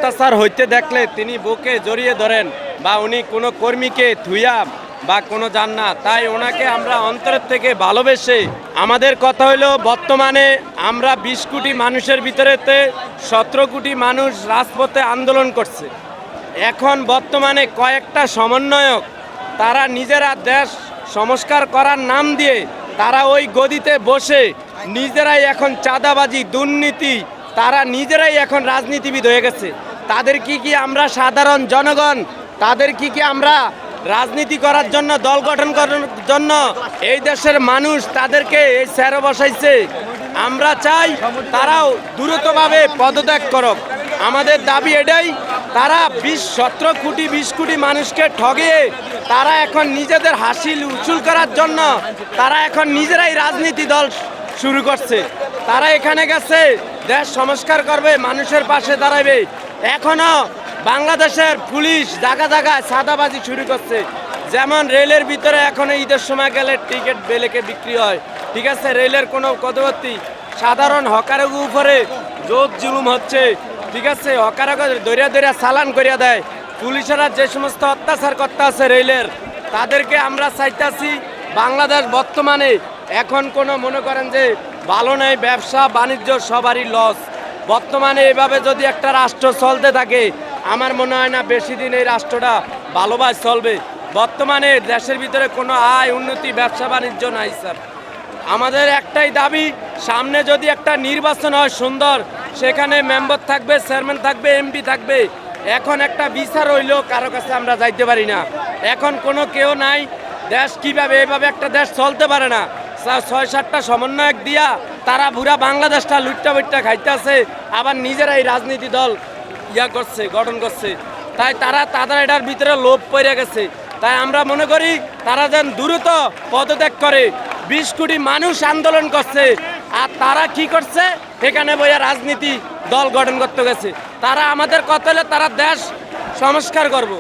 অত্যাচার হইতে দেখলে তিনি বুকে জড়িয়ে ধরেন, বা উনি কোনো কর্মীকে থুইয়া বা কোনো যান না, তাই ওনাকে আমরা অন্তরের থেকে ভালোবেসে, আমাদের কথা হলো বর্তমানে আমরা 20 কোটি মানুষের ভিতরেতে 17 কোটি মানুষ রাজপথে আন্দোলন করছে। এখন বর্তমানে কয়েকটা সমন্বয়ক তারা নিজেরা দেশ সংস্কার করার নাম দিয়ে তারা ওই গদিতে বসে নিজেরাই এখন চাঁদাবাজি, দুর্নীতি, তারা নিজেরাই এখন রাজনীতিবিদ হয়ে গেছে। তাদের কি আমরা সাধারণ জনগণ, তাদের কি আমরা রাজনীতি করার জন্য, দল গঠন করার জন্য এই দেশের মানুষ তাদেরকে এই চেয়ারে বসাইছে? আমরা চাই তারাও দ্রুতভাবে পদত্যাগ করুক। আমাদের দাবি এটাই, তারা 17 কোটি 20 কোটি মানুষকে ঠগিয়ে তারা এখন নিজেদের হাসিল উচুল করার জন্য তারা এখন নিজেরাই রাজনীতি দল শুরু করছে। তারা এখানে গেছে দেশ সংস্কার করবে, মানুষের পাশে দাঁড়াবে। এখনো বাংলাদেশের পুলিশ জায়গা জায়গায় চাঁদাবাজি শুরু করছে। যেমন রেলের ভিতরে এখন ঈদের সময় গেলে টিকিট বেলেকে বিক্রি হয়, ঠিক আছে, রেলের কোনো পদবর্তী সাধারণ হকারের উপরে জোর জুলুম হচ্ছে, ঠিক আছে, হকারকে দরিয়া দরিয়া চালান করিয়া দেয়। পুলিশেরা যে সমস্ত অত্যাচার করতে আছে রেলের, তাদেরকে আমরা চাইতেছি বাংলাদেশ বর্তমানে এখন কোনো মনে করেন যে ভালো নেই, ব্যবসা বাণিজ্য সবারই লস। বর্তমানে এভাবে যদি একটা রাষ্ট্র চলতে থাকে, আমার মনে হয় না বেশি দিন এই রাষ্ট্রটা ভালোভাবে চলবে। বর্তমানে দেশের ভিতরে কোনো আয় উন্নতি, ব্যবসা বাণিজ্য নাই স্যার। আমাদের একটাই দাবি, সামনে যদি একটা নির্বাচন হয় সুন্দর, সেখানে মেম্বার থাকবে, চেয়ারম্যান থাকবে, এমপি থাকবে। এখন একটা বিচার হইলেও কারো কাছে আমরা যাইতে পারি না। এখন কোনো কেউ নাই। দেশ কিভাবে এভাবে একটা দেশ চলতে পারে না। 6-7টা সমন্বয়ক দিয়া তারা পুরা বাংলাদেশটা লুট্টা বুট্টা খাইতেছে, আবার নিজেরাই রাজনীতি দল করছে, গঠন করছে। তাই তাদের এটার ভিতরে লোভ পড়ে গেছে। তাই আমরা মনে করি তারা যেন দ্রুত পদত্যাগ করে। 20 কোটি মানুষ আন্দোলন করছে, আর তারা কি করছে, এখানে বইয়া রাজনীতি দল গঠন করতে গেছে। তারা আমাদের কথা হলে তারা দেশ সংস্কার করব।